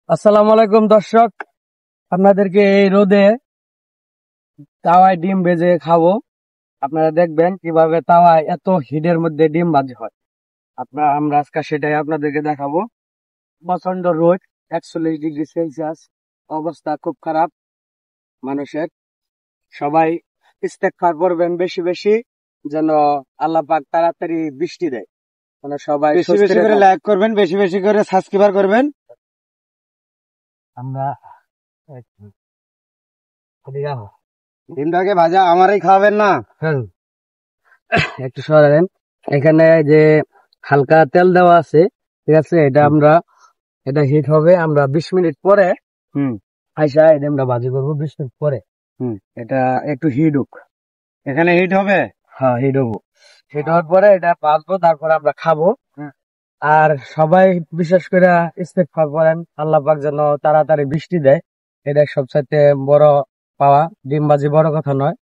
আসসালামু আলাইকুম দর্শক, আপনাদেরকে এই রোদে তাওয়ায় ডিম ভেজে খাবো। আপনারা দেখবেন কিভাবে তাওয়ায় এত হিটের মধ্যে ডিম ভাজি হয়। আমরা আজকে সেটাই আপনাদেরকে দেখাবো। প্রচন্ড রোদ, 41 ডিগ্রি সেলসিয়াস, অবস্থা খুব খারাপ মানুষের। সবাই ইস্তেগফার করবেন বেশি বেশি, যেন আল্লাহ পাক তাড়াতাড়ি বৃষ্টি দেয়, যেন সবাই বেশি বেশি করে লাইক করবেন, বেশি বেশি করে সাবস্ক্রাইব করবেন। আমরা ডিমটাকে ভাজা আমারই খাওয়াবেন না। একটু সরাবেন। এখানে যে হালকা তেল দেওয়া আছে, ঠিক আছে, এটা হিট হবে। আমরা 20 মিনিট পরে আইসা এটা আমরা ভাজি করবো। 20 মিনিট পরে এটা একটু হিট হোক। এখানে হিট হবে। হ্যাঁ, হিট হবো। হিট হওয়ার পরে এটা ভাজবো, তারপরে আমরা খাবো। আর সবাই বিশেষ করে ইস্তেগফার করেন, আল্লাহ পাক যেন তাড়াতাড়ি বৃষ্টি দেয়। এটা সবচাইতে বড় পাওয়া। ডিম ভাজি বড় কথা নয়,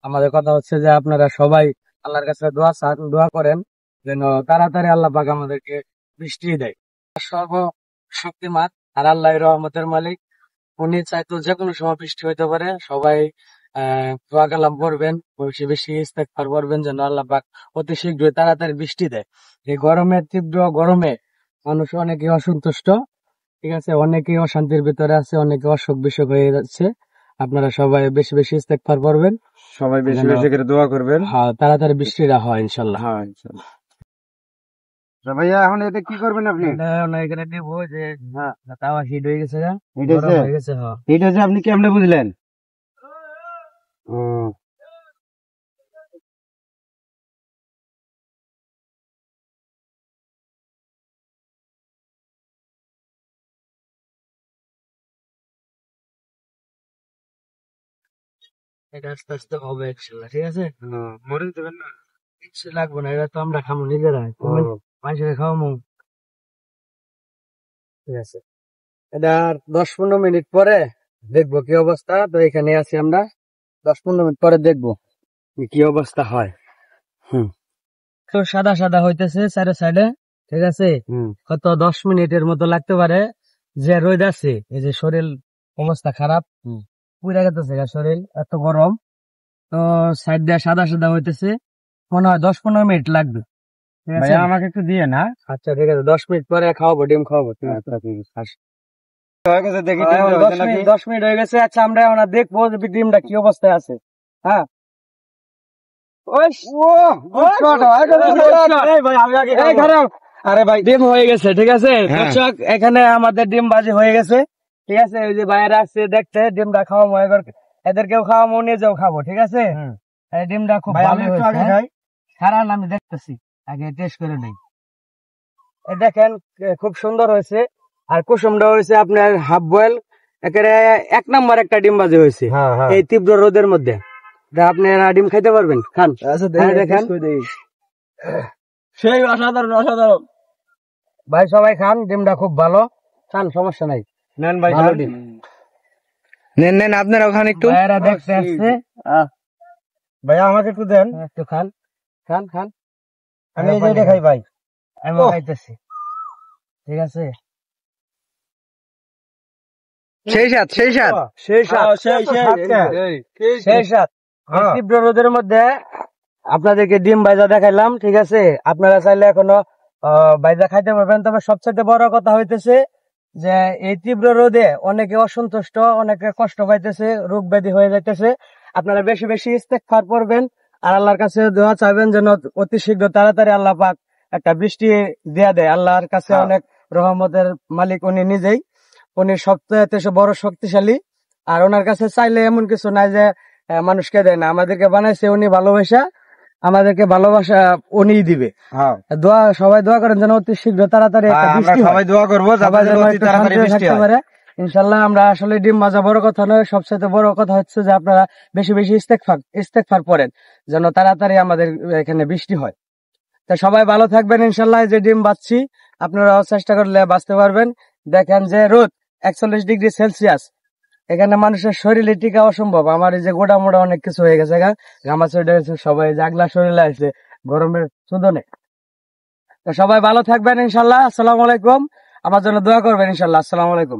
আমাদের কথা হচ্ছে যে আপনারা সবাই আল্লাহর কাছে দোয়া করেন যেন তাড়াতাড়ি আল্লাহ পাক আমাদেরকে বৃষ্টি দেয়। সর্বশক্তিমান আর আল্লাহ রহমতের মালিক, উনি চাইতো যে কোনো সময় বৃষ্টি হইতে পারে। সবাই দোয়া কালাম করবেন, বেশি বেশি ইস্তেগফার করবেন যেন আল্লাহ পাক অতি শীঘ্রই তাড়াতাড়ি বৃষ্টি দেয়। এই গরমের তীব্র গরমে মানুষ অনেকে অসন্তুষ্ট, ঠিক আছে, অনেকেই অশান্তির ভিতরে আছে, অনেকে অসুখ বিসুখ হয়ে যাচ্ছে। আপনারা সবাই বেশি বেশি ইস্তেগফার করবেন, সবাই বেশি বেশি করে দোয়া করবেন। হ্যাঁ, তাড়াতাড়ি বৃষ্টিটা হয় ইনশাল্লাহ। হ্যাঁ, ইনশাআল্লাহ। ভাইয়া এখন এটা কি করবেন আপনি? এখানে দেবো যে তাওয়া হিট হয়ে গেছে, হিট গরম হয়েছে? হয়ে গেছে। হ্যাঁ, হিট হয়েছে, আপনি কেমনে বুঝলেন? এটা আস্তে আস্তে হবে ইনশাল্লাহ, ঠিক আছে। মরিচ দেবেন না? কিছু লাগবে না, এটা তো আমরা খাবো নিজেরা, মানুষের খাওয়াবো, ঠিক আছে। এটা 10-15 মিনিট পরে দেখবো কি অবস্থা। তো এখানে আছি আমরা, 10-15 মিনিট পরে দেখবো কি অবস্থা হয়। তো সাদা সাদা হইতেছে সাইডে সাইডে, ঠিক আছে। হয়তো 10 মিনিটের মতো লাগতে পারে। যে রোদ আছে, এই যে শরীর অবস্থা খারাপ, পুড়ে গেছে শরীর, এত গরম। তো সাইড দিয়ে সাদা সাদা হইতেছে, মনে হয় 10-15 মিনিট লাগবে, ঠিক আছে। ভাইয়া আমাকে একটু দিয়ে না। আচ্ছা, ঠিক আছে, 10 মিনিট পরে খাওয়াবো, ডিম খাওয়াবো। ঠিক আছে, হয়ে গেছে, দেখি এখন 10 মিনিট হয়ে গেছে। আচ্ছা, আমরা এখন দেখবো যে ডিমটা কি অবস্থায় আছে। হ্যাঁ, আরে ভাই, ডিম হয়ে গেছে, ঠিক আছে দর্শক। এখানে আমাদের ডিম ভাজি হয়ে গেছে, ঠিক আছে। ওই যে বাইরে আসছে দেখতে, ডিমটা খাওয়াবো, এদেরকেও খাওয়াবো, নিজেও খাবো, ঠিক আছে। এই ডিমটা খুব ভালো হয়েছে। সারান আমি দেখতেছি, আগে টেস্ট করে নেই। এই দেখেন, খুব সুন্দর হয়েছে। আর কুসুমটা হয়েছে আপনার হাফ বয়েল, একেবারে 1 নম্বর একটা ডিম ভাজি হয়েছে এই তীব্র রোদের মধ্যে। আপনারা ডিম খাইতে পারবেন, খান। দেখেন, সেই অসাধারণ অসাধারণ। ভাই সবাই খান, ডিমটা খুব ভালো, খান, সমস্যা নাই। নেন ভাই, ভালো ডিম। নেন নেন, আপনারা ওখানে একটু ভাইয়েরা দেখতে আসছে। ভাইয়া আমাকে একটু দেন, একটু খান, খান খান। আমি এই যে খাই ভাই। আমি খাইতেছি, ঠিক আছে। সেই সাত, সেই সাত, সেই স্বাদ, সেই স্বাদ। এই তীব্র রোদের মধ্যে আপনাদেরকে ডিম ভাজা দেখাইলাম, ঠিক আছে। আপনারা চাইলে এখনো ভাজা খাইতে পারবেন। তবে সবচেয়ে বড় কথা হইতেছে যে এই তীব্র রোদে অনেকে অসন্তুষ্ট, অনেকে কষ্ট পাইতেছে, রোগ ব্যাধি হয়ে যাইতেছে। আপনারা বেশি বেশি ইস্তেগফার করবেন আর আল্লাহর কাছে দোয়া চাইবেন যেন অতি শীঘ্র তাড়াতাড়ি আল্লাহ পাক একটা বৃষ্টি দেয়া দেয়। আল্লাহর কাছে অনেক রহমতের মালিক উনি নিজেই, উনি সবচেয়ে বড় শক্তিশালী। আর ওনার কাছে চাইলে এমন কিছু নাই যে মানুষকে দেয় না, আমাদেরকে বানাইছে উনি ভালোবাসা, আমাদেরকে ভালোবাসা উনি দিবে। দোয়া, সবাই দোয়া করেন যেন অতি শীঘ্র তাড়াতাড়ি একটা বৃষ্টি হয়। সবাই দোয়া করবো সবাই যেন একটু শান্তিতে থাকতে পারে ইনশাল্লাহ। আমরা আসলে ডিম ভাজা বড় কথা নয়, সবচেয়ে বড় কথা হচ্ছে যে আপনারা বেশি বেশি ইস্তেগফার করেন যেন তাড়াতাড়ি আমাদের এখানে বৃষ্টি হয়। তা সবাই ভালো থাকবেন ইনশাল্লাহ। যে ডিম বাঁচছি, আপনারাও চেষ্টা করলে বাঁচতে পারবেন। দেখেন যে রোদ 41 ডিগ্রি সেলসিয়াস, এখানে মানুষের শরীরে টিকা অসম্ভব। আমার এই যে গোড়া মোড়া অনেক কিছু হয়ে গেছে, ঘামা চড়ে গেছে, সবাই জাগলা শরীরে আছে গরমের চোদনে। তো সবাই ভালো থাকবেন ইনশাল্লাহ। আসসালামু আলাইকুম, আমার জন্য দোয়া করবেন ইনশাল্লাহ। আসসালামু আলাইকুম।